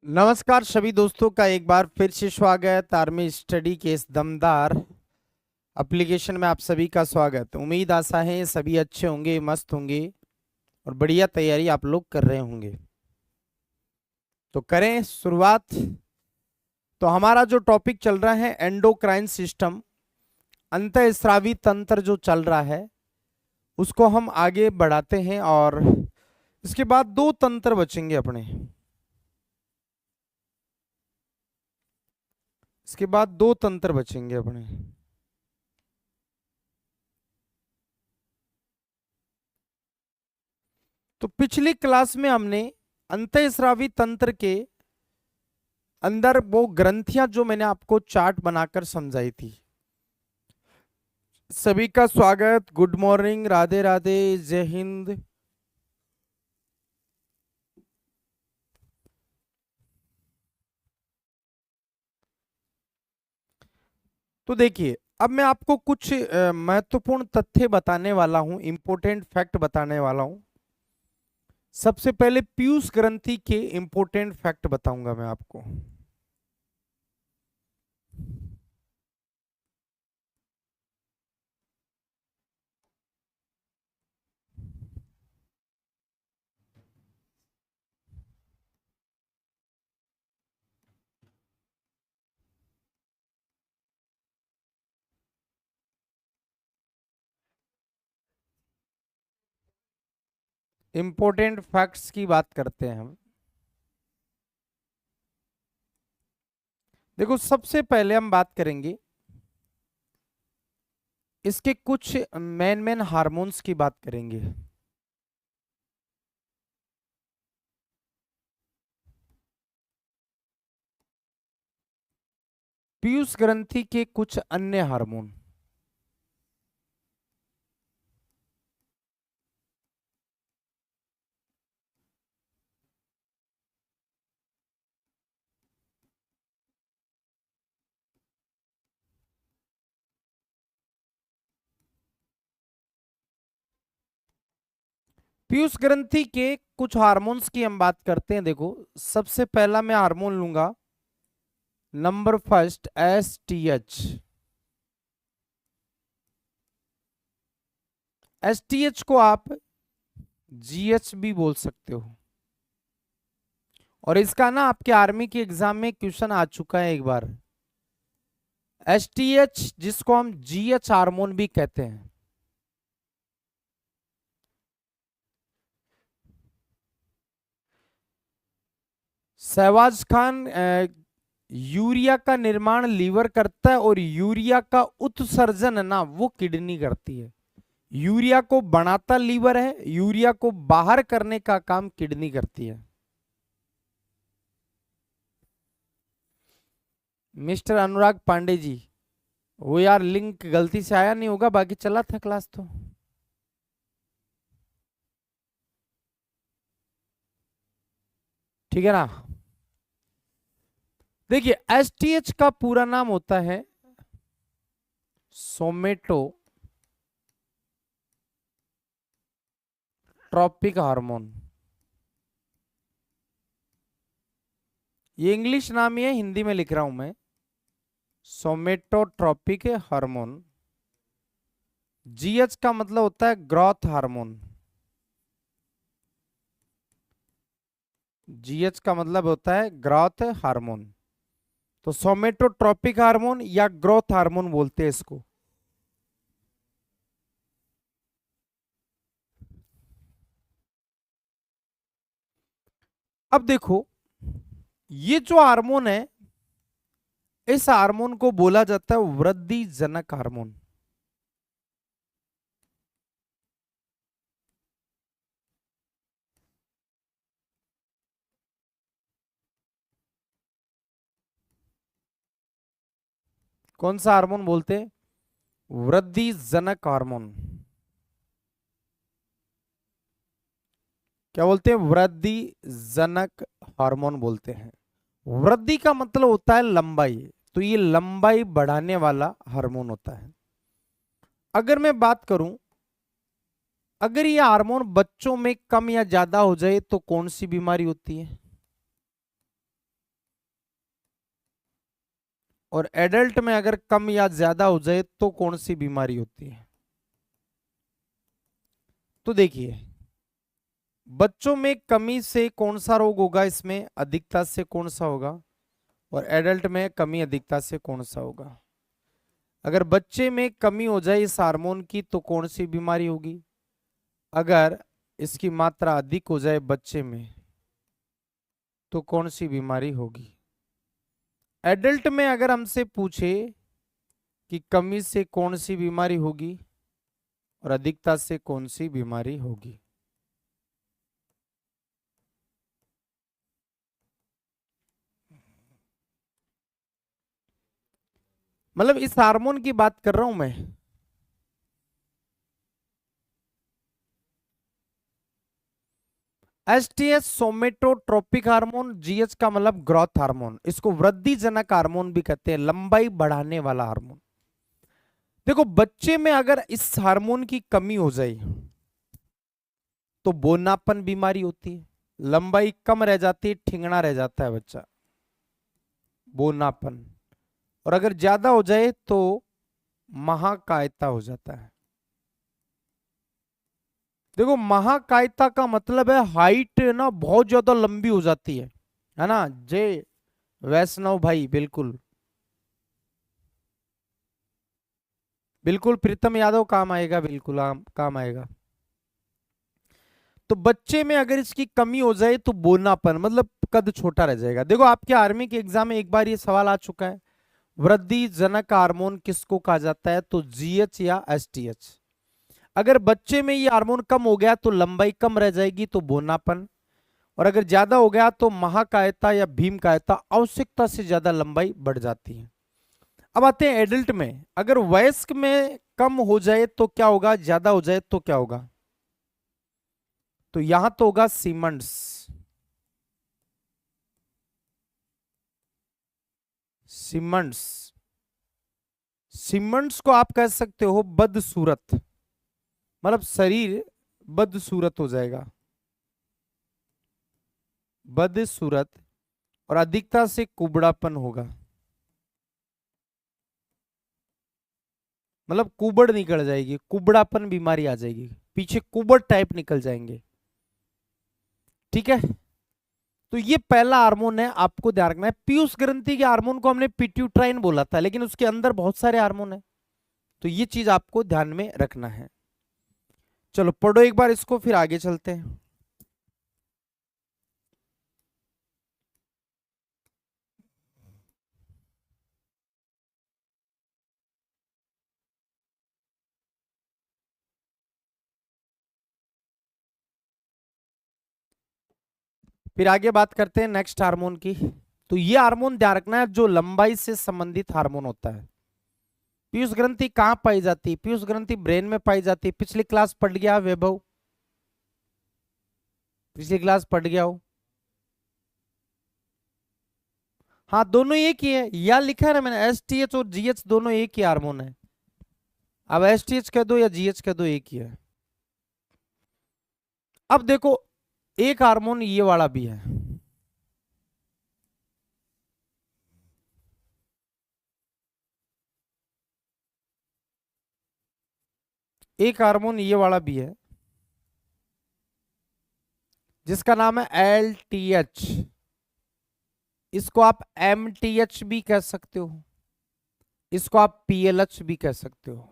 नमस्कार सभी दोस्तों का एक बार फिर से स्वागत आर्मी स्टडी के इस दमदार एप्लीकेशन में आप सभी का स्वागत। उम्मीद आशा है सभी अच्छे होंगे, मस्त होंगे और बढ़िया तैयारी आप लोग कर रहे होंगे। तो करें शुरुआत। तो हमारा जो टॉपिक चल रहा है एंडोक्राइन सिस्टम, अंतःस्रावी तंत्र जो चल रहा है उसको हम आगे बढ़ाते हैं और इसके बाद दो तंत्र बचेंगे अपने। इसके बाद दो तंत्र बचेंगे अपने। तो पिछली क्लास में हमने अंतःस्रावी तंत्र के अंदर वो ग्रंथियां जो मैंने आपको चार्ट बनाकर समझाई थी। सभी का स्वागत, गुड मॉर्निंग, राधे राधे, जय हिंद। तो देखिए, अब मैं आपको कुछ महत्वपूर्ण तथ्य बताने वाला हूं, इंपॉर्टेंट फैक्ट बताने वाला हूं। सबसे पहले पीयूष ग्रंथि के इंपॉर्टेंट फैक्ट बताऊंगा मैं आपको। इंपॉर्टेंट फैक्ट्स की बात करते हैं हम। देखो, सबसे पहले हम बात करेंगे इसके कुछ मेन मेन हार्मोन्स की बात करेंगे। पीयूष ग्रंथि के कुछ अन्य हार्मोन। पीयूष ग्रंथि के कुछ हार्मोन्स की हम बात करते हैं। देखो, सबसे पहला मैं हार्मोन लूंगा, नंबर फर्स्ट एसटीएच। एसटीएच को आप जीएच भी बोल सकते हो, और इसका ना आपके आर्मी के एग्जाम में क्वेश्चन आ चुका है एक बार। एसटीएच जिसको हम जीएच हार्मोन भी कहते हैं। शहबाज खान, यूरिया का निर्माण लीवर करता है और यूरिया का उत्सर्जन है ना वो किडनी करती है। यूरिया को बनाता लीवर है, यूरिया को बाहर करने का काम किडनी करती है। मिस्टर अनुराग पांडे जी, वो यार लिंक गलती से आया नहीं होगा, बाकी चला था क्लास तो। ठीक है ना। देखिए, एसटीएच का पूरा नाम होता है सोमेटो ट्रॉपिक हार्मोन। ये इंग्लिश नाम ही है, हिंदी में लिख रहा हूं मैं, सोमेटोट्रॉपिक हार्मोन। जीएच का मतलब होता है ग्रोथ हार्मोन। जीएच का मतलब होता है ग्रोथ हार्मोन। तो सोमेटोट्रॉपिक हार्मोन या ग्रोथ हार्मोन बोलते हैं इसको। अब देखो, ये जो हार्मोन है, इस हार्मोन को बोला जाता है वृद्धि जनक हार्मोन। कौन सा हार्मोन बोलते हैं? वृद्धि जनक हार्मोन। क्या बोलते हैं? वृद्धि जनक हार्मोन बोलते हैं। वृद्धि का मतलब होता है लंबाई, तो ये लंबाई बढ़ाने वाला हार्मोन होता है। अगर मैं बात करूं, अगर ये हार्मोन बच्चों में कम या ज्यादा हो जाए तो कौन सी बीमारी होती है? और एडल्ट में अगर कम या ज्यादा हो जाए तो कौन सी बीमारी होती है? तो देखिए, बच्चों में कमी से कौन सा रोग होगा, इसमें अधिकता से कौन सा होगा, और एडल्ट में कमी अधिकता से कौन सा होगा? अगर बच्चे में कमी हो जाए इस हार्मोन की तो कौन सी बीमारी होगी? अगर इसकी मात्रा अधिक हो जाए बच्चे में तो कौन सी बीमारी होगी? एडल्ट में अगर हमसे पूछे कि कमी से कौन सी बीमारी होगी और अधिकता से कौन सी बीमारी होगी, मतलब इस हार्मोन की बात कर रहा हूं मैं। एसटीएच सोमेटोट्रोपिक हार्मोन, जीएच का मतलब ग्रोथ हार्मोन, इसको वृद्धि जनक हार्मोन भी कहते हैं, लंबाई बढ़ाने वाला हार्मोन। देखो, बच्चे में अगर इस हार्मोन की कमी हो जाए तो बोनापन बीमारी होती है, लंबाई कम रह जाती है, ठिंगना रह जाता है बच्चा, बोनापन। और अगर ज्यादा हो जाए तो महाकायता हो जाता है। देखो, महाकायता का मतलब है हाइट ना बहुत ज्यादा लंबी हो जाती है ना जय वैष्णव भाई? बिल्कुल बिल्कुल, प्रीतम यादव काम आएगा, बिल्कुल काम आएगा। तो बच्चे में अगर इसकी कमी हो जाए तो बोनापन मतलब कद छोटा रह जाएगा। देखो, आपके आर्मी के एग्जाम में एक बार ये सवाल आ चुका है, वृद्धि जनक हार्मोन किसको कहा जाता है? तो जीएच या एसटीएच। अगर बच्चे में ये हार्मोन कम हो गया तो लंबाई कम रह जाएगी, तो बोनापन। और अगर ज्यादा हो गया तो महाकायता या भीमकायता, आवश्यकता से ज्यादा लंबाई बढ़ जाती है। अब आते हैं एडल्ट में, अगर वयस्क में कम हो जाए तो क्या होगा, ज्यादा हो जाए तो क्या होगा? तो यहां तो होगा सीमंड्स। सीमंड्स, सीमंड्स को आप कह सकते हो बदसूरत, मतलब शरीर बदसूरत हो जाएगा, बदसूरत। और अधिकता से कुबड़ापन होगा, मतलब कुबड़ निकल जाएगी, कुबड़ापन बीमारी आ जाएगी, पीछे कुबड़ टाइप निकल जाएंगे। ठीक है, तो ये पहला हार्मोन है, आपको ध्यान रखना है। पीयूष ग्रंथि के हार्मोन को हमने पिट्यूट्राइन बोला था, लेकिन उसके अंदर बहुत सारे हार्मोन है, तो ये चीज आपको ध्यान में रखना है। चलो पढ़ो एक बार इसको, फिर आगे चलते हैं। फिर आगे बात करते हैं नेक्स्ट हार्मोन की। तो ये हार्मोन ध्यान रखना है, जो लंबाई से संबंधित हार्मोन होता है। पीयूष ग्रंथि कहां पाई जाती है? पीयूष ग्रंथि ब्रेन में पाई जाती है, पिछली क्लास पढ़ गया वैभव, पिछली क्लास पढ़ गया हो। हाँ, दोनों एक ही है, या लिखा है ना मैंने, एसटीएच और जीएच दोनों एक ही हार्मोन है। अब एसटीएच कह दो या जीएच कह दो, एक ही है। अब देखो, एक हार्मोन ये वाला भी है, एक हार्मोन ये वाला भी है, जिसका नाम है एलटीएच। इसको आप एमटीएच भी कह सकते हो, इसको आप पीएलएच भी कह सकते हो।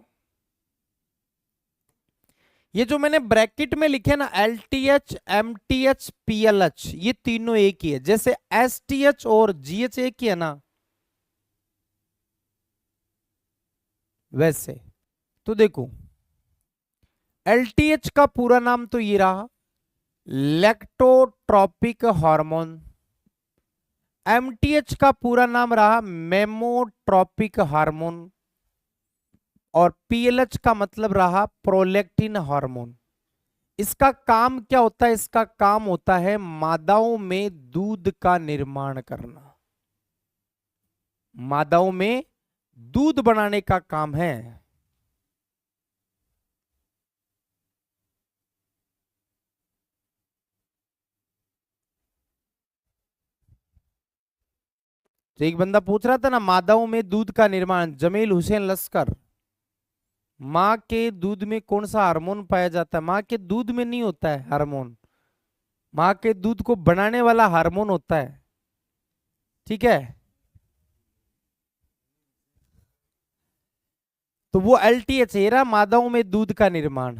ये जो मैंने ब्रैकेट में लिखे ना, एलटीएच, एमटीएच, पीएलएच, ये तीनों एक ही है। जैसे एसटीएच और जीएच एक ही है ना, वैसे। तो देखो, एलटीएच का पूरा नाम तो ये रहा, लैक्टोट्रोपिक हार्मोन। एमटीएच का पूरा नाम रहा मेमोट्रोपिक हार्मोन। और पीएलएच का मतलब रहा प्रोलैक्टिन हार्मोन। इसका काम क्या होता है? इसका काम होता है मादाओं में दूध का निर्माण करना, मादाओं में दूध बनाने का काम है। तो एक बंदा पूछ रहा था ना, मादाओं में दूध का निर्माण, जमील हुसैन लश्कर, माँ के दूध में कौन सा हार्मोन पाया जाता है? माँ के दूध में नहीं होता है हार्मोन, माँ के दूध को बनाने वाला हार्मोन होता है। ठीक है, तो वो एलटीएच है रहा, मादाओं में दूध का निर्माण।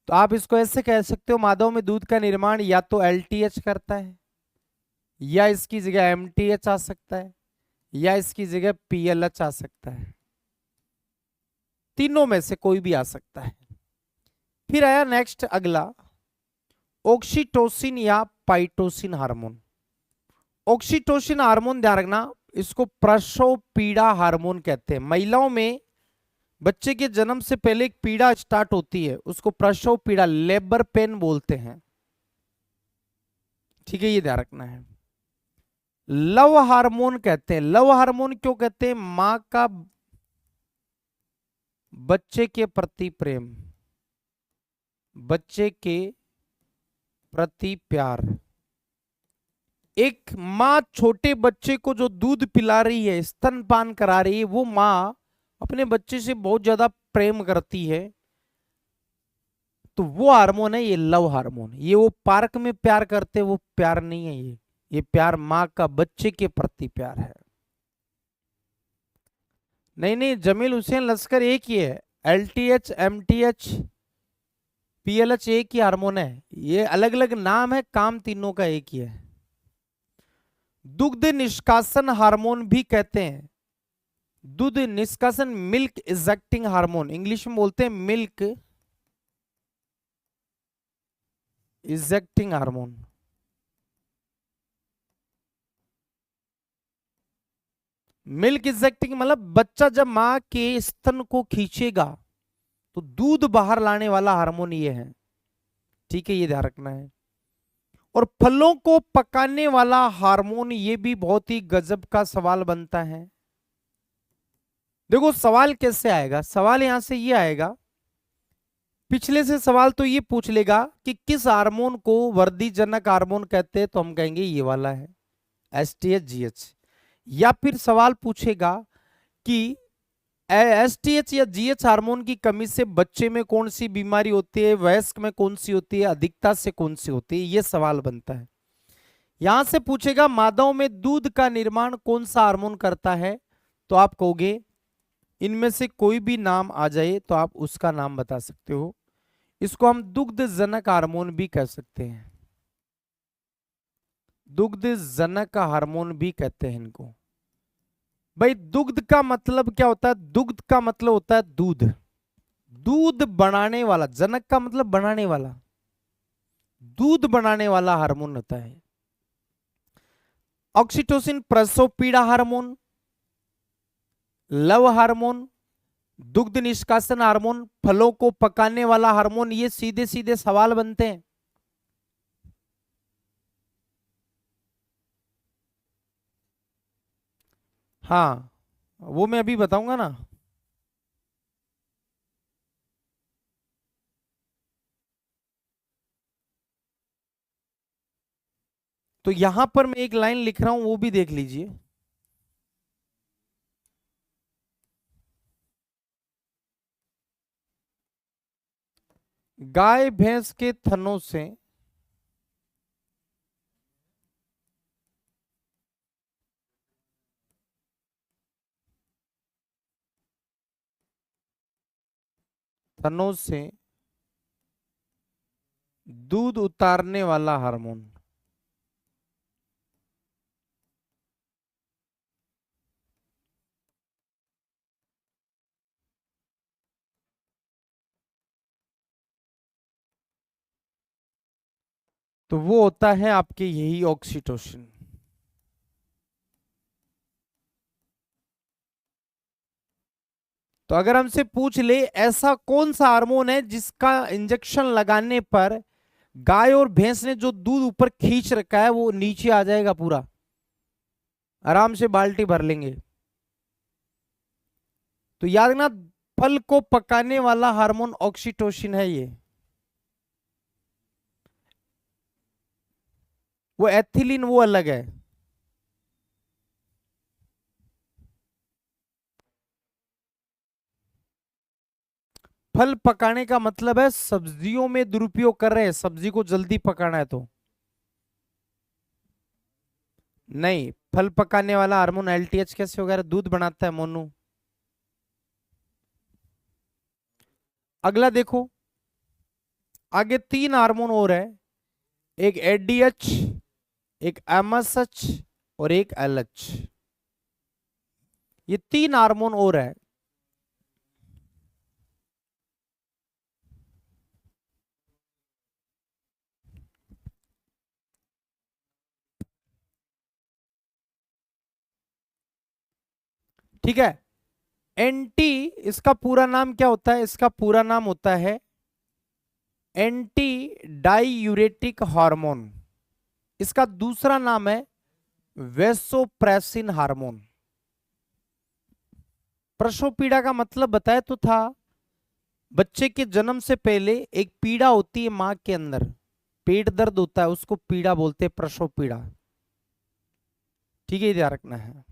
तो आप इसको ऐसे कह सकते हो, मादाओं में दूध का निर्माण या तो एलटीएच करता है, या इसकी जगह एमटीएच आ सकता है, या इसकी जगह पीएलएच आ सकता है। तीनों में से कोई भी आ सकता है। फिर आया नेक्स्ट अगला, ऑक्सीटोसिन या पाइटोसिन हार्मोन। ऑक्सीटोसिन हार्मोन ध्यान रखना, इसको प्रसव पीड़ा हार्मोन कहते हैं। महिलाओं में बच्चे के जन्म से पहले एक पीड़ा स्टार्ट होती है, उसको प्रसव पीड़ा, लेबर पेन बोलते हैं। ठीक है, ये ध्यान रखना है। लव हार्मोन कहते हैं। लव हार्मोन क्यों कहते हैं? मां का बच्चे के प्रति प्रेम, बच्चे के प्रति प्यार। एक माँ छोटे बच्चे को जो दूध पिला रही है, स्तनपान करा रही है, वो माँ अपने बच्चे से बहुत ज्यादा प्रेम करती है, तो वो हार्मोन है ये लव हार्मोन। ये वो पार्क में प्यार करते, वो प्यार नहीं है ये प्यार माँ का बच्चे के प्रति प्यार है। नहीं नहीं, जमील हुसैन लश्कर एक ही है, एलटीएच एमटीएच पीएलएच एक ही हार्मोन है, ये अलग अलग नाम है, काम तीनों का एक ही है। दुग्ध निष्कासन हार्मोन भी कहते हैं, दूध निष्कासन, मिल्क इजेक्टिंग हार्मोन, इंग्लिश में बोलते हैं milk ejecting hormone. Milk ejecting मतलब बच्चा जब मां के स्तन को खींचेगा तो दूध बाहर लाने वाला हार्मोन ये है। ठीक है, ये ध्यान रखना है। और फलों को पकाने वाला हार्मोन, ये भी बहुत ही गजब का सवाल बनता है। देखो सवाल कैसे आएगा, सवाल यहां से ये आएगा, पिछले से सवाल तो ये पूछ लेगा कि किस हार्मोन को वर्धीजनक हार्मोन कहते हैं, तो हम कहेंगे ये वाला है, एसटीएच जीएच। या फिर सवाल पूछेगा कि एसटीएच या जीएच हार्मोन की कमी से बच्चे में कौन सी बीमारी होती है, वयस्क में कौन सी होती है, अधिकता से कौन सी होती है, ये सवाल बनता है। यहां से पूछेगा मादाओं में दूध का निर्माण कौन सा हार्मोन करता है, तो आप कहोगे इनमें से कोई भी नाम आ जाए तो आप उसका नाम बता सकते हो। इसको हम दुग्ध जनक हार्मोन भी कह सकते हैं, दुग्ध जनक हार्मोन भी कहते हैं इनको। भाई दुग्ध का मतलब क्या होता है? दुग्ध का मतलब होता है दूध, दूध बनाने वाला, जनक का मतलब बनाने वाला, दूध बनाने वाला हार्मोन होता है। ऑक्सीटोसिन प्रसव पीड़ा हार्मोन, लव हार्मोन, दुग्ध निष्कासन हार्मोन, फलों को पकाने वाला हार्मोन, ये सीधे सीधे सवाल बनते हैं। हाँ, वो मैं अभी बताऊंगा ना। तो यहां पर मैं एक लाइन लिख रहा हूं, वो भी देख लीजिए। गाय भैंस के थनों से थनों से दूध उतारने वाला हार्मोन, तो वो होता है आपके यही ऑक्सीटोसिन। तो अगर हमसे पूछ ले ऐसा कौन सा हार्मोन है जिसका इंजेक्शन लगाने पर गाय और भैंस ने जो दूध ऊपर खींच रखा है वो नीचे आ जाएगा पूरा, आराम से बाल्टी भर लेंगे। तो याद रखना, फल को पकाने वाला हार्मोन ऑक्सीटोसिन है ये। वो एथिलीन वो अलग है। फल पकाने का मतलब है सब्जियों में दुरुपयोग कर रहे हैं, सब्जी को जल्दी पकाना है तो। नहीं, फल पकाने वाला हार्मोन एलटीएच कैसे वगैरह दूध बनाता है मोनू। अगला देखो, आगे तीन हार्मोन और है, एक एडीएच, एक एमएसएच और एक एलएच। ये तीन हार्मोन और है। ठीक है, एंटी, इसका पूरा नाम क्या होता है, इसका पूरा नाम होता है एंटी डाईयूरेटिक हार्मोन। इसका दूसरा नाम है वेसोप्रेसिन हार्मोन। प्रसव पीड़ा का मतलब बताया तो था, बच्चे के जन्म से पहले एक पीड़ा होती है मां के अंदर, पेट दर्द होता है, उसको पीड़ा बोलते हैं, प्रसव पीड़ा। ठीक है, ध्यान रखना है।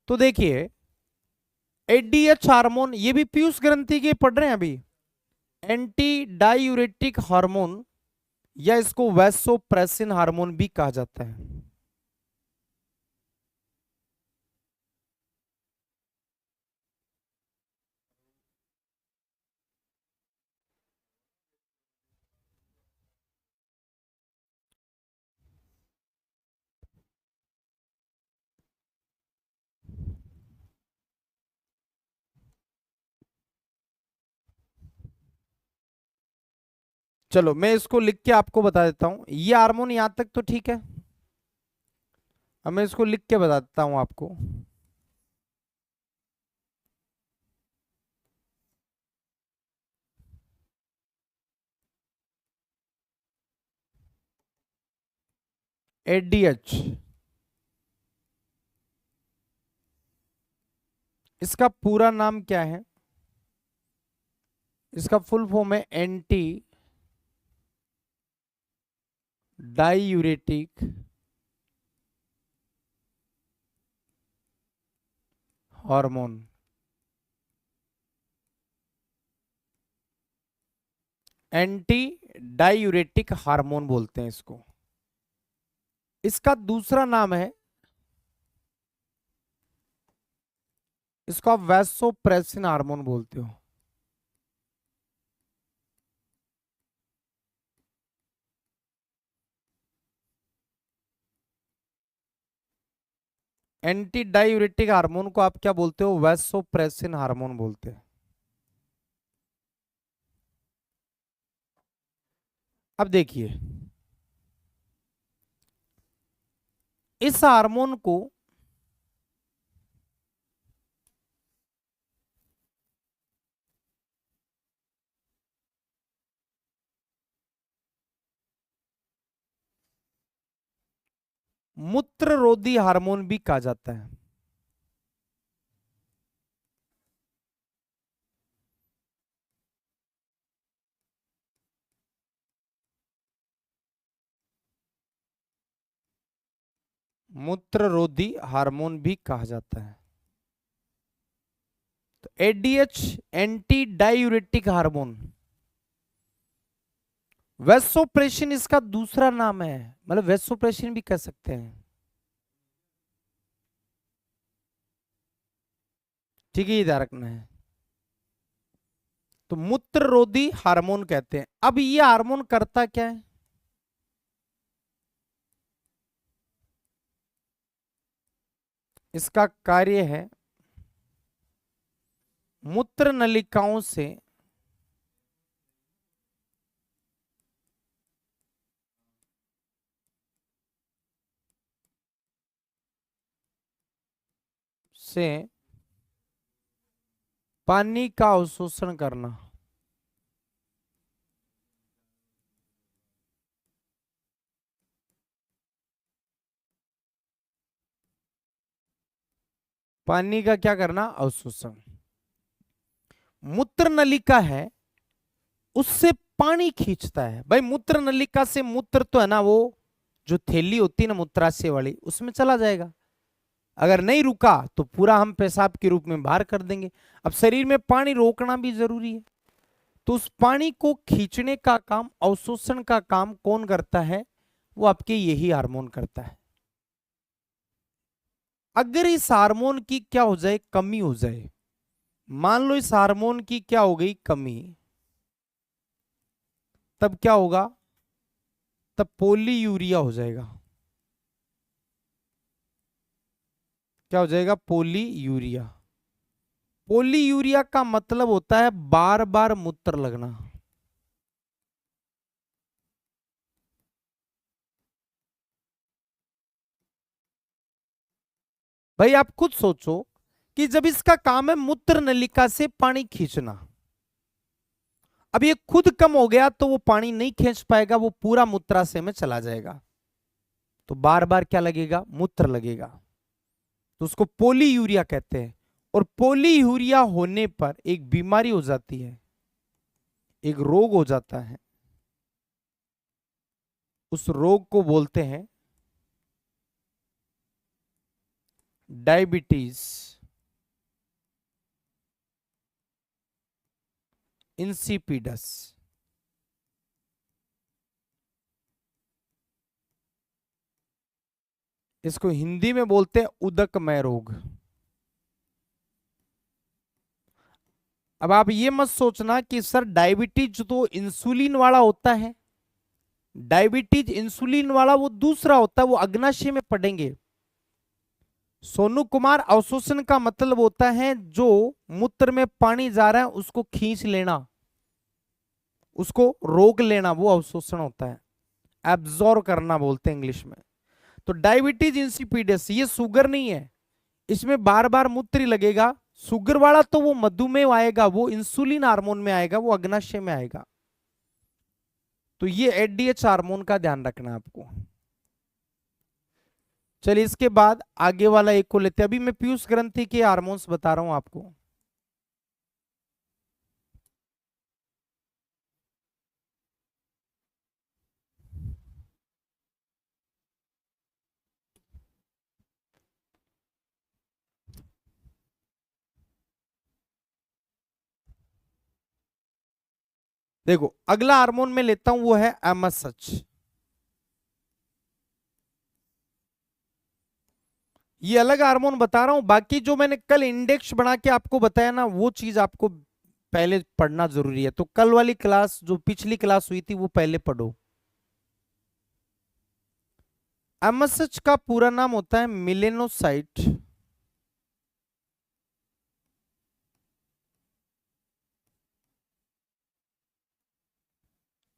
तो देखिए, एडीएच हार्मोन, ये भी पीयूष ग्रंथि के पढ़ रहे हैं अभी, एंटी डायूरेटिक हार्मोन या इसको वैसोप्रेसिन हार्मोन भी कहा जाता है। चलो मैं इसको लिख के आपको बता देता हूं, ये हार्मोन यहां तक तो ठीक है। अब मैं इसको लिख के बता देता हूं आपको। एडीएच, इसका पूरा नाम क्या है, इसका फुल फॉर्म है anti diuretic hormone. Anti diuretic hormone बोलते हैं इसको। इसका दूसरा नाम है, इसको आप वैसोप्रेसिन हार्मोन बोलते हो। एंटी डायूरेटिक हार्मोन को आप क्या बोलते हो, वैसोप्रेसिन हार्मोन बोलते हैं। अब देखिए, इस हार्मोन को मूत्ररोधी हार्मोन भी कहा जाता है। मूत्ररोधी हार्मोन भी कहा जाता है। तो ADH, anti diuretic hormone, vasopressin इसका दूसरा नाम है, मतलब वेसोप्रेसिन भी कह सकते हैं। ठीक है, ये ध्यान रखना है। तो मूत्ररोधी हार्मोन कहते हैं। अब ये हार्मोन करता क्या है, इसका कार्य है मूत्र नलिकाओं से पानी का अवशोषण करना। पानी का क्या करना, अवशोषण। मूत्र नलिका है, उससे पानी खींचता है। भाई मूत्र नलिका से मूत्र तो है ना, वो जो थैली होती है ना मूत्राशय वाली, उसमें चला जाएगा। अगर नहीं रुका तो पूरा हम पेशाब के रूप में बाहर कर देंगे। अब शरीर में पानी रोकना भी जरूरी है, तो उस पानी को खींचने का काम, अवशोषण का काम कौन करता है? वो आपके यही हार्मोन करता है। अगर इस हार्मोन की क्या हो जाए, कमी हो जाए, मान लो इस हार्मोन की क्या हो गई, कमी, तब क्या होगा? तब पोलीयूरिया हो जाएगा। क्या हो जाएगा? पोलीयूरिया। पोलीयूरिया का मतलब होता है बार बार मूत्र लगना। भाई आप खुद सोचो कि जब इसका काम है मूत्र नलिका से पानी खींचना, अब ये खुद कम हो गया तो वो पानी नहीं खींच पाएगा, वो पूरा मूत्राशय में चला जाएगा, तो बार बार क्या लगेगा? मूत्र लगेगा। तो उसको पोलीयूरिया कहते हैं। और पोलीयूरिया होने पर एक बीमारी हो जाती है, एक रोग हो जाता है। उस रोग को बोलते हैं डायबिटीज इंसिपिडस। इसको हिंदी में बोलते हैं उदकमय रोग। अब आप ये मत सोचना कि सर डायबिटीज तो इंसुलिन वाला होता है। डायबिटीज इंसुलिन वाला वो दूसरा होता है, वो अग्नाशय में पढ़ेंगे। सोनू कुमार, अवशोषण का मतलब होता है जो मूत्र में पानी जा रहा है उसको खींच लेना, उसको रोक लेना, वो अवशोषण होता है। एब्जॉर्ब करना बोलते हैं इंग्लिश में। तो डायबिटीज इंसिपिडस ये शुगर नहीं है, इसमें बार बार मूत्र ही लगेगा। शुगर वाला तो वो मधुमेह आएगा, वो इंसुलिन हार्मोन में आएगा, वो अग्नाशय में आएगा। तो ये एडीएच हार्मोन का ध्यान रखना है आपको। चलिए इसके बाद आगे वाला एक को लेते हैं। अभी मैं पीयूष ग्रंथि के हार्मोन्स बता रहा हूं आपको। देखो अगला हार्मोन में लेता हूं, वो है एमएसएच। ये अलग हार्मोन बता रहा हूं, बाकी जो मैंने कल इंडेक्स बना के आपको बताया ना, वो चीज आपको पहले पढ़ना जरूरी है। तो कल वाली क्लास, जो पिछली क्लास हुई थी, वो पहले पढ़ो। एमएसएच का पूरा नाम होता है melanocyte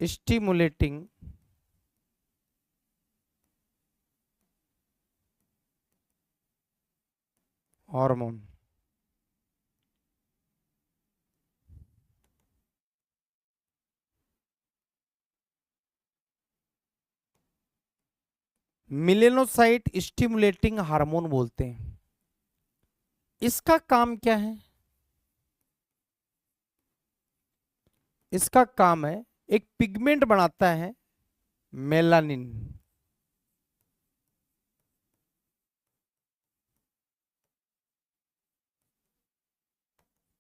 stimulating hormone. Melanocyte stimulating hormone बोलते हैं। इसका काम क्या है? इसका काम है, एक पिगमेंट बनाता है मेलानिन।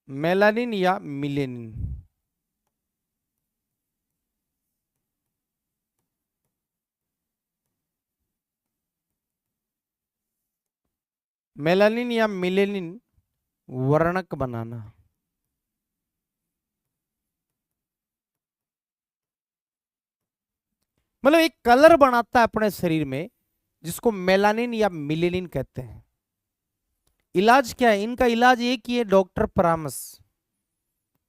मेलानिन या मिलेनिन। मेलानिन या मिलेनिन वर्णक बनाना। मतलब एक कलर बनाता है अपने शरीर में, जिसको मेलानिन या मिलेनिन कहते हैं। इलाज क्या है इनका? इलाज एक ही है, डॉक्टर परामर्श।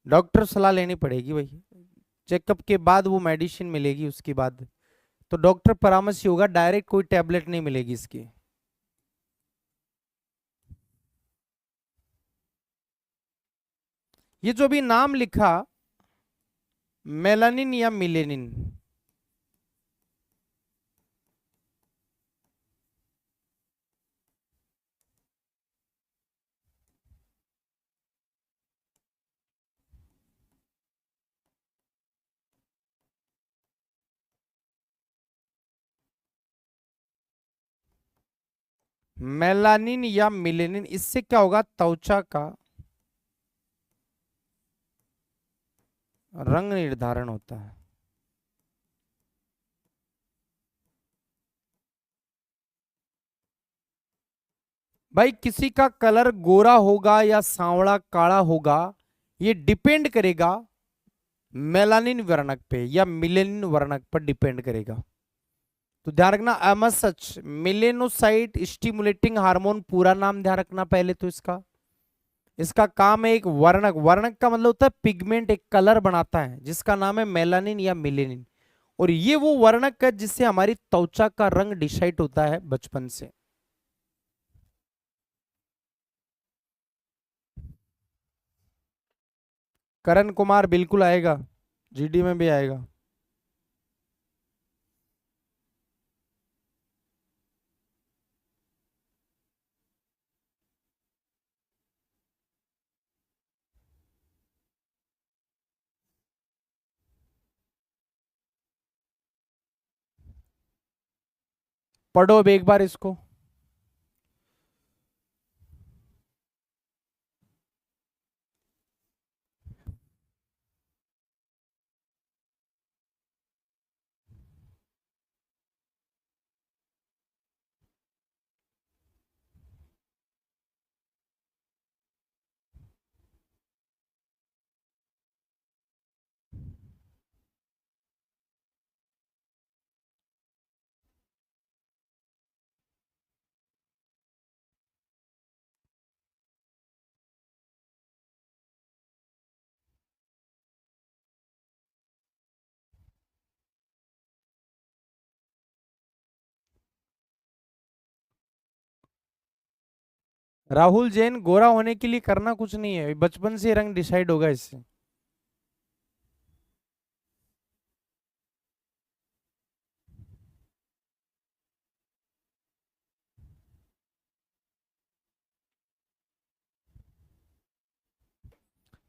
डॉक्टर सलाह लेनी पड़ेगी भाई, चेकअप के बाद वो मेडिसिन मिलेगी उसके बाद। तो डॉक्टर परामर्श ही होगा, डायरेक्ट कोई टैबलेट नहीं मिलेगी इसकी। ये जो भी नाम लिखा, मेलानिन या मिलेनिन, मेलानिन या मिलेनिन, इससे क्या होगा, त्वचा का रंग निर्धारण होता है। भाई किसी का कलर गोरा होगा या सांवला काला होगा, ये डिपेंड करेगा मेलानिन वर्णक पे या मिलेनिन वर्णक पर डिपेंड करेगा। तो ध्यान रखना, एमएसएच मिलेनोसाइट स्टिमुलेटिंग हार्मोन, पूरा नाम ध्यान रखना पहले तो इसका। इसका काम है एक वर्णक, वर्णक का मतलब होता है पिगमेंट, एक कलर बनाता है जिसका नाम है मेलानिन या मिलेनिन। और ये वो वर्णक है जिससे हमारी त्वचा का रंग डिसाइड होता है बचपन से। करण कुमार बिल्कुल आएगा, जीडी में भी आएगा। पढ़ो अब एक बार इसको। राहुल जैन, गोरा होने के लिए करना कुछ नहीं है, बचपन से रंग डिसाइड होगा इससे।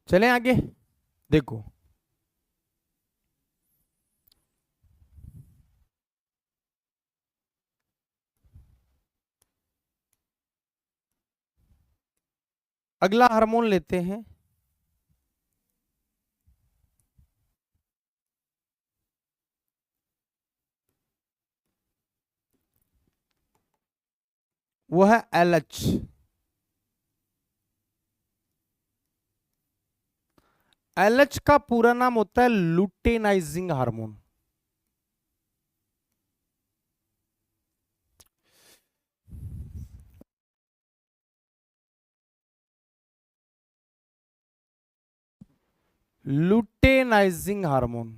चलें आगे, देखो अगला हार्मोन लेते हैं, वो है एलएच। एलएच का पूरा नाम होता है लुटेनाइजिंग हार्मोन। लुटेनाइजिंग हार्मोन।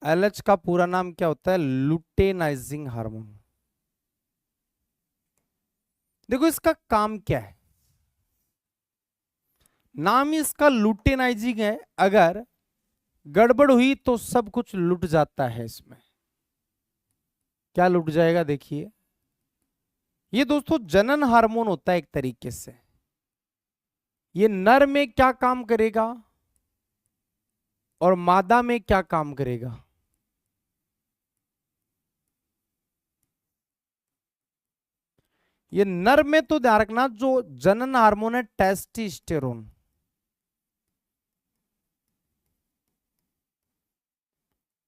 एलएच का पूरा नाम क्या होता है, लुटेनाइजिंग हार्मोन। देखो इसका काम क्या है, नाम ही इसका लुटेनाइजिंग है। अगर गड़बड़ हुई तो सब कुछ लुट जाता है इसमें। क्या लुट जाएगा, देखिए ये दोस्तों जनन हार्मोन होता है एक तरीके से। ये नर में क्या काम करेगा और मादा में क्या काम करेगा। ये नर में तो ध्यान रखना, जो जनन हार्मोन है टेस्टोस्टेरोन,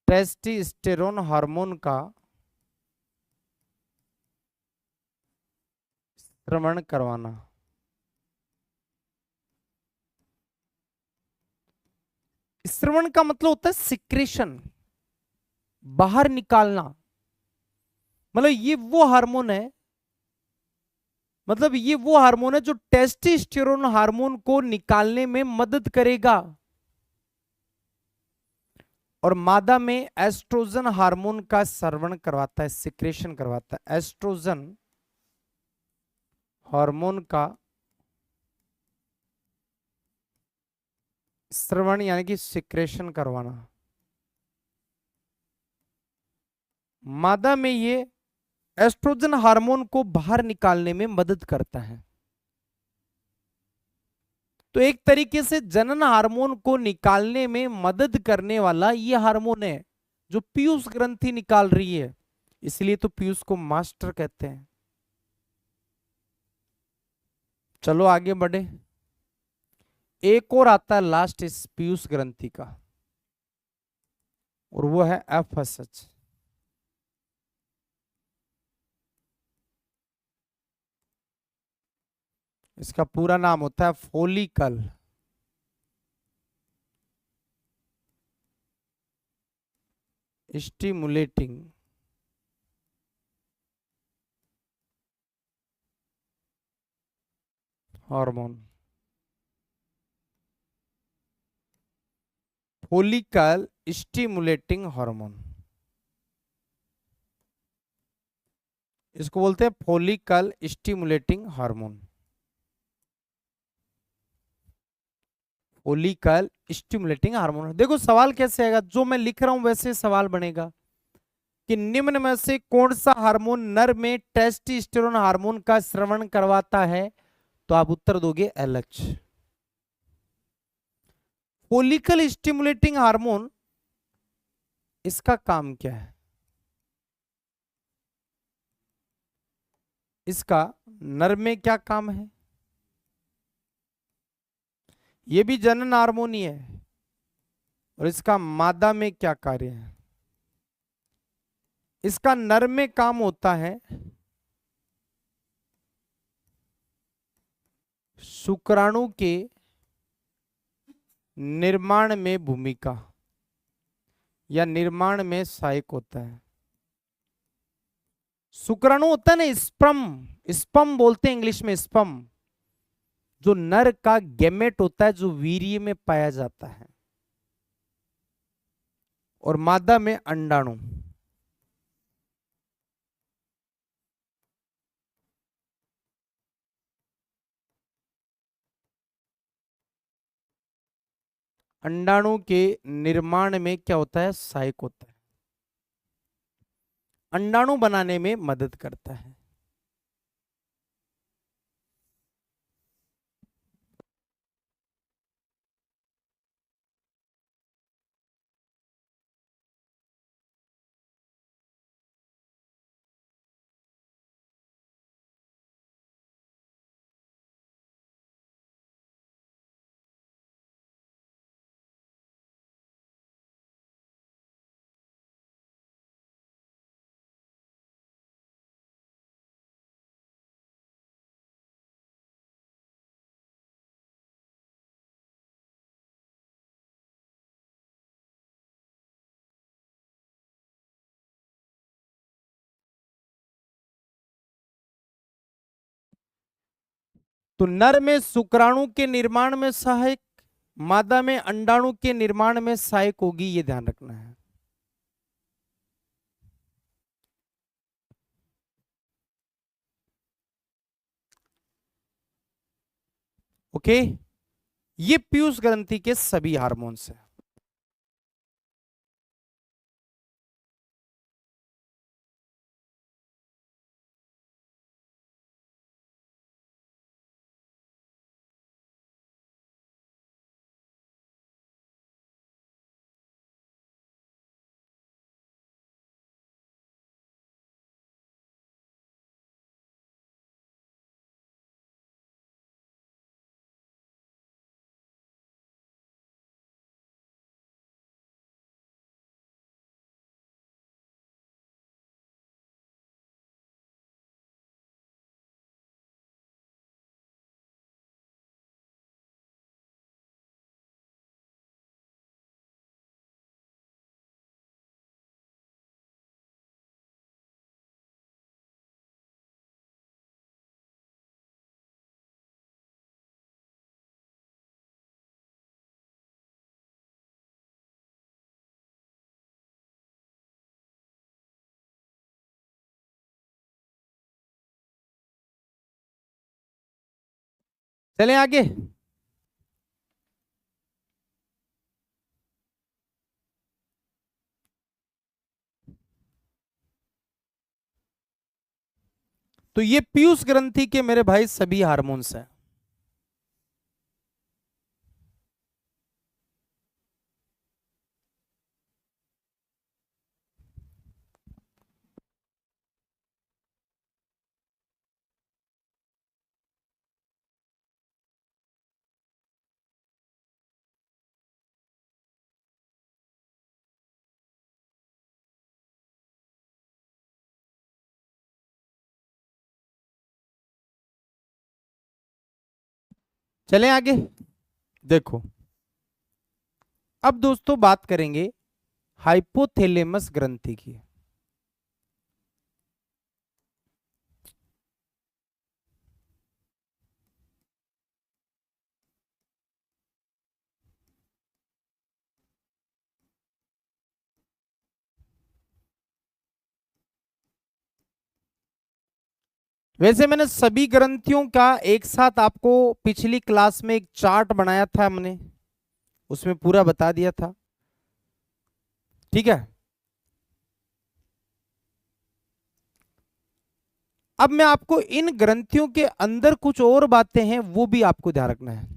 टेस्टोस्टेरोन हार्मोन का श्रवण करवाना। श्रवण का मतलब होता है सिक्रेशन, बाहर निकालना। मतलब ये वो हार्मोन है, मतलब ये वो हार्मोन है जो टेस्टोस्टेरोन हार्मोन को निकालने में मदद करेगा। और मादा में एस्ट्रोजन हार्मोन का श्रवण करवाता है, सिक्रेशन करवाता है। एस्ट्रोजन हार्मोन का श्रवण यानी कि सिक्रेशन करवाना। मादा में ये एस्ट्रोजन हार्मोन को बाहर निकालने में मदद करता है। तो एक तरीके से जनन हार्मोन को निकालने में मदद करने वाला ये हार्मोन है जो पीयूष ग्रंथि निकाल रही है, इसलिए तो पीयूष को मास्टर कहते हैं। चलो आगे बढ़े। एक और आता है लास्ट इस पीयूष ग्रंथि का, और वो है एफएसएच। इसका पूरा नाम होता है follicle stimulating hormone. Follicle stimulating hormone, इसको बोलते हैं follicle stimulating hormone. Follicle stimulating hormone. देखो सवाल कैसे आएगा, जो मैं लिख रहा हूं वैसे सवाल बनेगा कि निम्न में से कौन सा हार्मोन नर में टेस्टोस्टेरोन हार्मोन का स्रवण करवाता है, तो आप उत्तर दोगे एलएच। फोलिकल स्टिमुलेटिंग हार्मोन, इसका काम क्या है? इसका नर में क्या काम है? ये भी जनन हार्मोन ही है, और इसका मादा में क्या कार्य है? इसका नर में काम होता है शुक्राणु के निर्माण में भूमिका, या निर्माण में सहायक होता है। शुक्राणु होता है ना, स्पर्म, स्पर्म बोलते हैं इंग्लिश में, स्पर्म जो नर का गैमेट होता है जो वीर्य में पाया जाता है, और मादा में अंडाणु। अंडाणु के निर्माण में क्या होता है? सहायक होता है, अंडाणु बनाने में मदद करता है। तो नर में शुक्राणु के निर्माण में सहायक, मादा में अंडाणु के निर्माण में सहायक होगी, ये ध्यान रखना है। ओके, ये पीयूष ग्रंथि के सभी हार्मोन्स हैं। चलें आगे। तो ये पीयूष ग्रंथि के मेरे भाई सभी हार्मोन्स हैं। चलें आगे। देखो, अब दोस्तों बात करेंगे हाइपोथैलेमस ग्रंथि की। वैसे मैंने सभी ग्रंथियों का एक साथ आपको पिछली क्लास में एक चार्ट बनाया था हमने, उसमें पूरा बता दिया था। ठीक है, अब मैं आपको इन ग्रंथियों के अंदर कुछ और बातें हैं वो भी आपको ध्यान रखना है।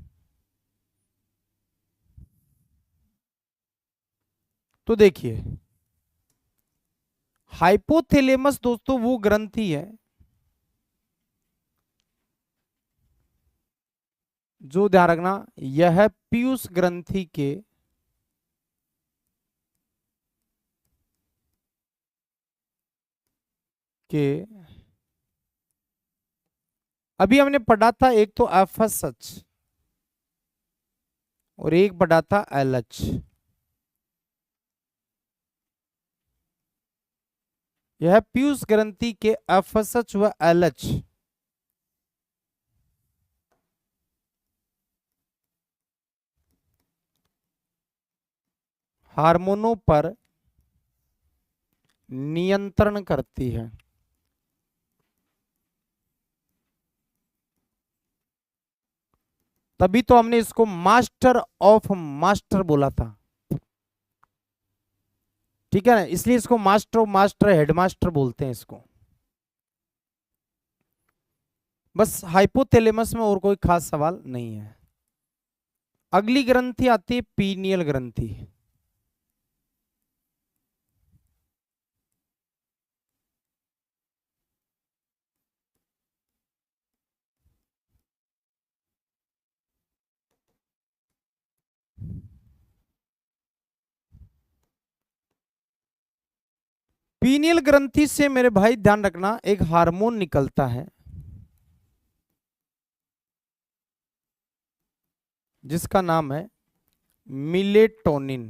तो देखिए, हाइपोथैलेमस दोस्तों वो ग्रंथि है जो, ध्यान रखना, यह पीयूष ग्रंथि के अभी हमने पढ़ा था, एक तो एफएसएच और एक पढ़ा था एलएच। यह पीयूष ग्रंथि के एफएसएच व एलएच हार्मोनों पर नियंत्रण करती है। तभी तो हमने इसको मास्टर ऑफ मास्टर बोला था। ठीक है ना, इसलिए इसको मास्टर ऑफ मास्टर, हेडमास्टर बोलते हैं इसको। बस हाइपोथैलेमस में और कोई खास सवाल नहीं है। अगली ग्रंथि आती है पीनियल ग्रंथि। पीनियल ग्रंथि से मेरे भाई ध्यान रखना, एक हार्मोन निकलता है जिसका नाम है मिलेटोनिन।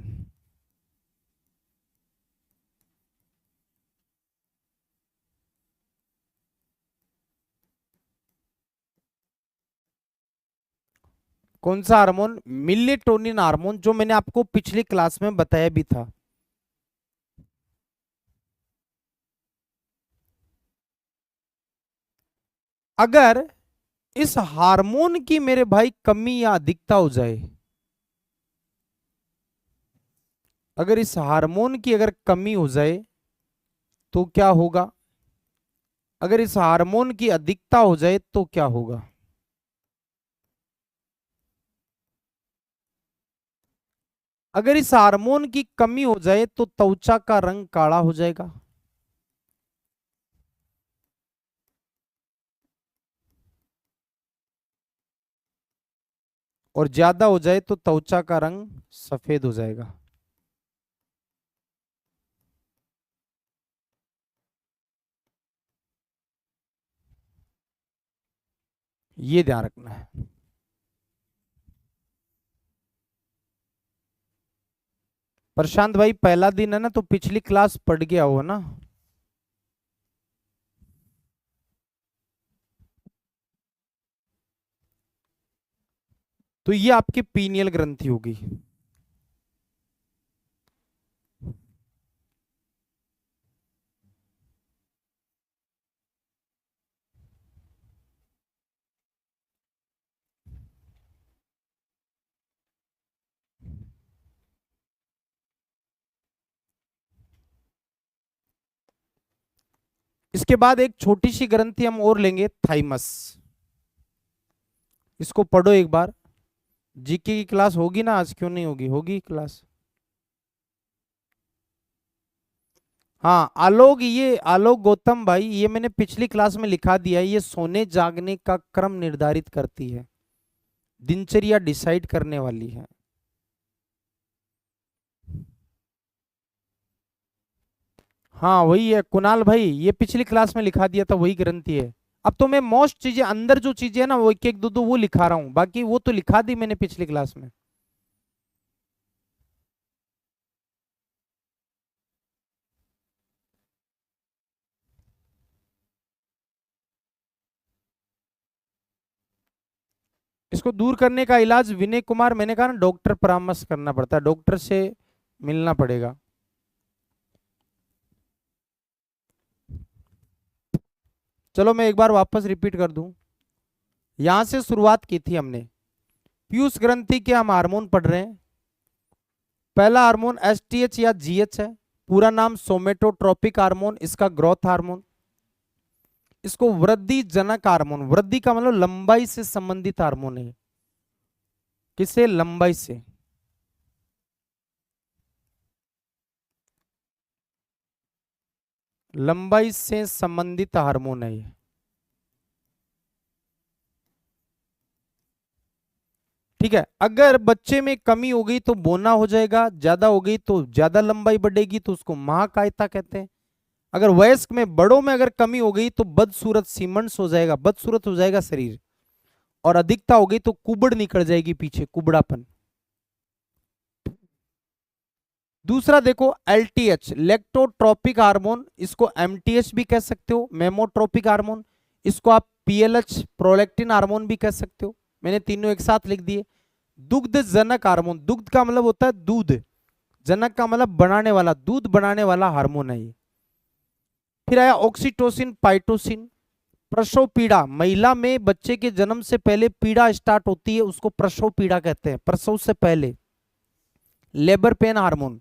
कौन सा हार्मोन? मिलेटोनिन हार्मोन, जो मैंने आपको पिछली क्लास में बताया भी था। अगर इस हार्मोन की मेरे भाई कमी या अधिकता हो जाए, अगर इस हार्मोन की अगर कमी हो जाए तो क्या होगा? अगर इस हार्मोन की अधिकता हो जाए तो क्या होगा? अगर इस हार्मोन की कमी हो जाए तो त्वचा का रंग काला हो जाएगा। और ज्यादा हो जाए तो त्वचा का रंग सफेद हो जाएगा। ये ध्यान रखना है। प्रशांत भाई, पहला दिन है ना, तो पिछली क्लास पढ़ गया हो ना? तो ये आपकी पीनियल ग्रंथि होगी। इसके बाद एक छोटी सी ग्रंथि हम और लेंगे, थाइमस। इसको पढ़ो एक बार। जीके की क्लास होगी ना आज? क्यों नहीं होगी? होगी क्लास। हाँ आलोक, ये आलोक गौतम भाई, ये मैंने पिछली क्लास में लिखा दिया है। ये सोने जागने का क्रम निर्धारित करती है, दिनचर्या डिसाइड करने वाली है। हाँ वही है कुणाल भाई, ये पिछली क्लास में लिखा दिया था, वही ग्रंथि है। अब तो मैं मोस्ट चीजें अंदर जो चीजें है ना वो एक एक दो दो वो लिखा रहा हूं, बाकी वो तो लिखा दी मैंने पिछली क्लास में। इसको दूर करने का इलाज विनय कुमार, मैंने कहा ना डॉक्टर परामर्श करना पड़ता है, डॉक्टर से मिलना पड़ेगा। चलो मैं एक बार वापस रिपीट कर दूं, यहां से शुरुआत की थी हमने। पीयूष ग्रंथि के हम हार्मोन पढ़ रहे हैं। पहला हार्मोन एसटीएच या जीएच है, पूरा नाम सोमेटोट्रोपिक हार्मोन, इसका ग्रोथ हार्मोन। इसको वृद्धि जनक हार्मोन, वृद्धि का मतलब लंबाई से संबंधित हार्मोन है। किसे? लंबाई से। लंबाई से संबंधित हार्मोन है ये। ठीक है, अगर बच्चे में कमी हो गई तो बोना हो जाएगा, ज्यादा हो गई तो ज्यादा लंबाई बढ़ेगी तो उसको महाकायता कहते हैं। अगर वयस्क में बड़ों में अगर कमी हो गई तो बदसूरत सीमेंट्स हो जाएगा, बदसूरत हो जाएगा शरीर। और अधिकता हो गई तो कुबड़ निकल जाएगी पीछे, कुबड़ापन। दूसरा देखो एलटीएच, लेक्टोट्रोपिक हार्मोन, इसको एमटीएच भी कह सकते हो, मेमोट्रोपिक हार्मोन। इसको आप पीएलएच, प्रोलैक्टिन हार्मोन भी कह सकते हो। मैंने तीनों एक साथ लिख दिए। दुग्ध जनक हार्मोन, दुग्ध का मतलब होता है दूध, जनक का मतलब बनाने वाला, दूध बनाने वाला हार्मोन है ये। फिर आया ऑक्सीटोसिन, पाइटोसिन। प्रसव पीड़ा, महिला में बच्चे के जन्म से पहले पीड़ा स्टार्ट होती है, उसको प्रसव पीड़ा कहते हैं, प्रसव से पहले। Labour pain hormone.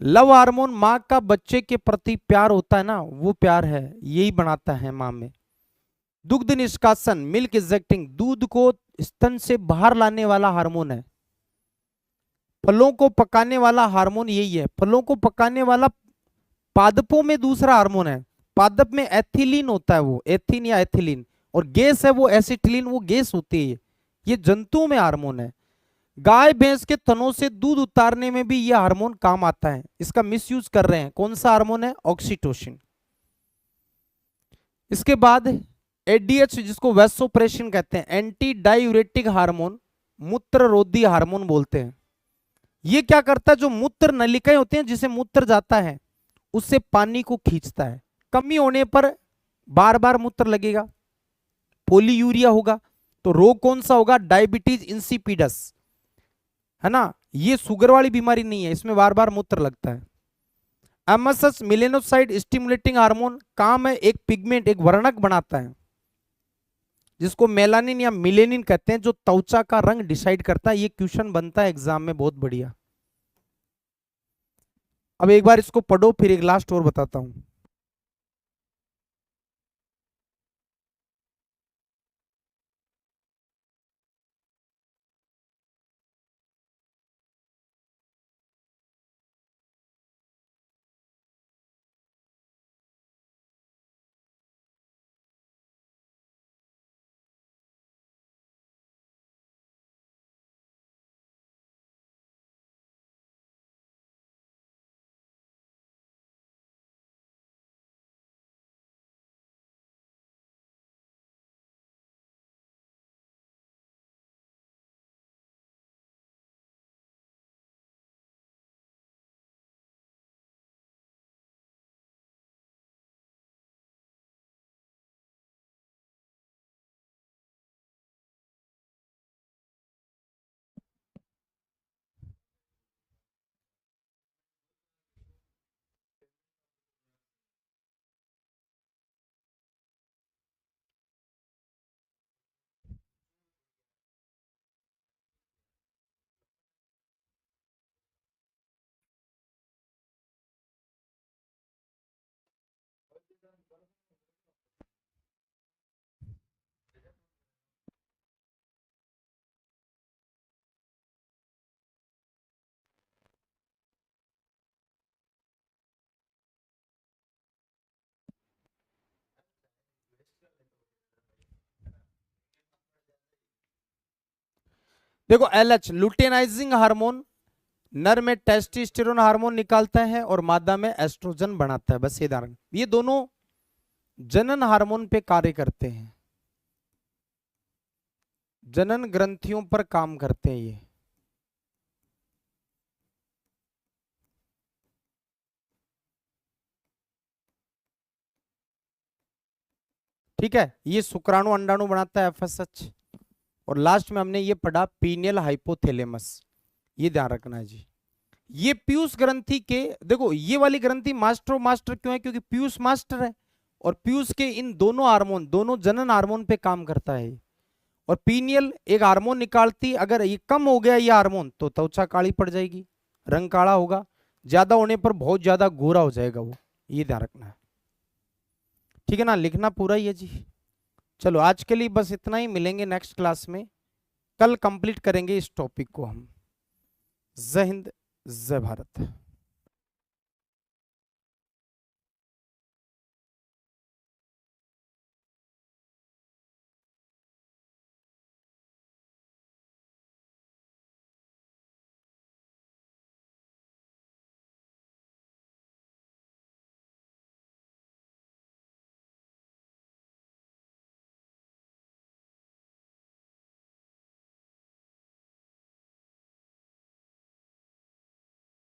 Love hormone, माँ का बच्चे के प्रति प्यार होता है ना, वो प्यार है, यही बनाता है माँ में। दुग्ध निष्कासन, मिल्क इजेक्टिंग, दूध को स्तन से बाहर लाने वाला हार्मोन है। फलों को पकाने वाला हार्मोन यही है, फलों को पकाने वाला। पादपों में दूसरा हार्मोन है, पादप में एथिलीन होता है, वो एथिन या एथिलीन। और गैस है वो एसिटिलीन, वो गैस होती है। ये जंतुओं में हार्मोन है। गाय भैंस के थनों से दूध उतारने में भी ये हार्मोन काम आता है, इसका मिसयूज कर रहे हैं। कौन सा हार्मोन है? ऑक्सीटोसिन। इसके बाद एडीएच, जिसको वैसोप्रेसिन कहते हैं, एंटी डायूरेटिक हार्मोन, मूत्ररोधी हार्मोन बोलते हैं। ये क्या करता है? जो मूत्र नलिकाएं होती हैं, जिसे मूत्र जाता है, उससे पानी को खींचता है। कमी होने पर बार बार मूत्र लगेगा, पोलीयूरिया होगा। तो रोग कौन सा होगा? डायबिटीज इंसिपिडस, है ना। ये शुगर वाली बीमारी नहीं है, इसमें बार बार मूत्र लगता है। एमएसएस, मिलेनोसाइड स्टिमुलेटिंग हार्मोन, काम है एक पिगमेंट, एक वर्णक बनाता है, जिसको मेलानिन या मिलेनिन कहते हैं, जो त्वचा का रंग डिसाइड करता है। ये क्वेश्चन बनता है एग्जाम में, बहुत बढ़िया। अब एक बार इसको पढ़ो, फिर एक लास्ट और बताता हूं। देखो एलएच, लुटेनाइजिंग हार्मोन, नर में टेस्टोस्टेरोन हार्मोन निकालता है और मादा में एस्ट्रोजन बनाता है। बस ये धारण, ये दोनों जनन हार्मोन पे कार्य करते हैं, जनन ग्रंथियों पर काम करते हैं ये। ठीक है, ये शुक्राणु अंडाणु बनाता है एफएसएच। और लास्ट में हमने ये पढ़ा पीनियल हाइपोथैलेमस, ये ध्यान रखना है जी। ये पीयूष ग्रंथि के, देखो ये वाली ग्रंथि मास्टर मास्टर क्यों है, क्योंकि पीयूष मास्टर है और पीयूष के इन दोनों हार्मोन, दोनों जनन हार्मोन पे काम करता है। और पीनियल एक हार्मोन निकालती, अगर ये कम हो गया ये हार्मोन तो त्वचा काली पड़ जाएगी, रंग काला होगा, ज्यादा होने पर बहुत ज्यादा गोरा हो जाएगा वो, ये ध्यान रखना है। ठीक है ना, लिखना पूरा ही है जी। चलो आज के लिए बस इतना ही, मिलेंगे नेक्स्ट क्लास में, कल कंप्लीट करेंगे इस टॉपिक को हम। जय हिंद, जय भारत।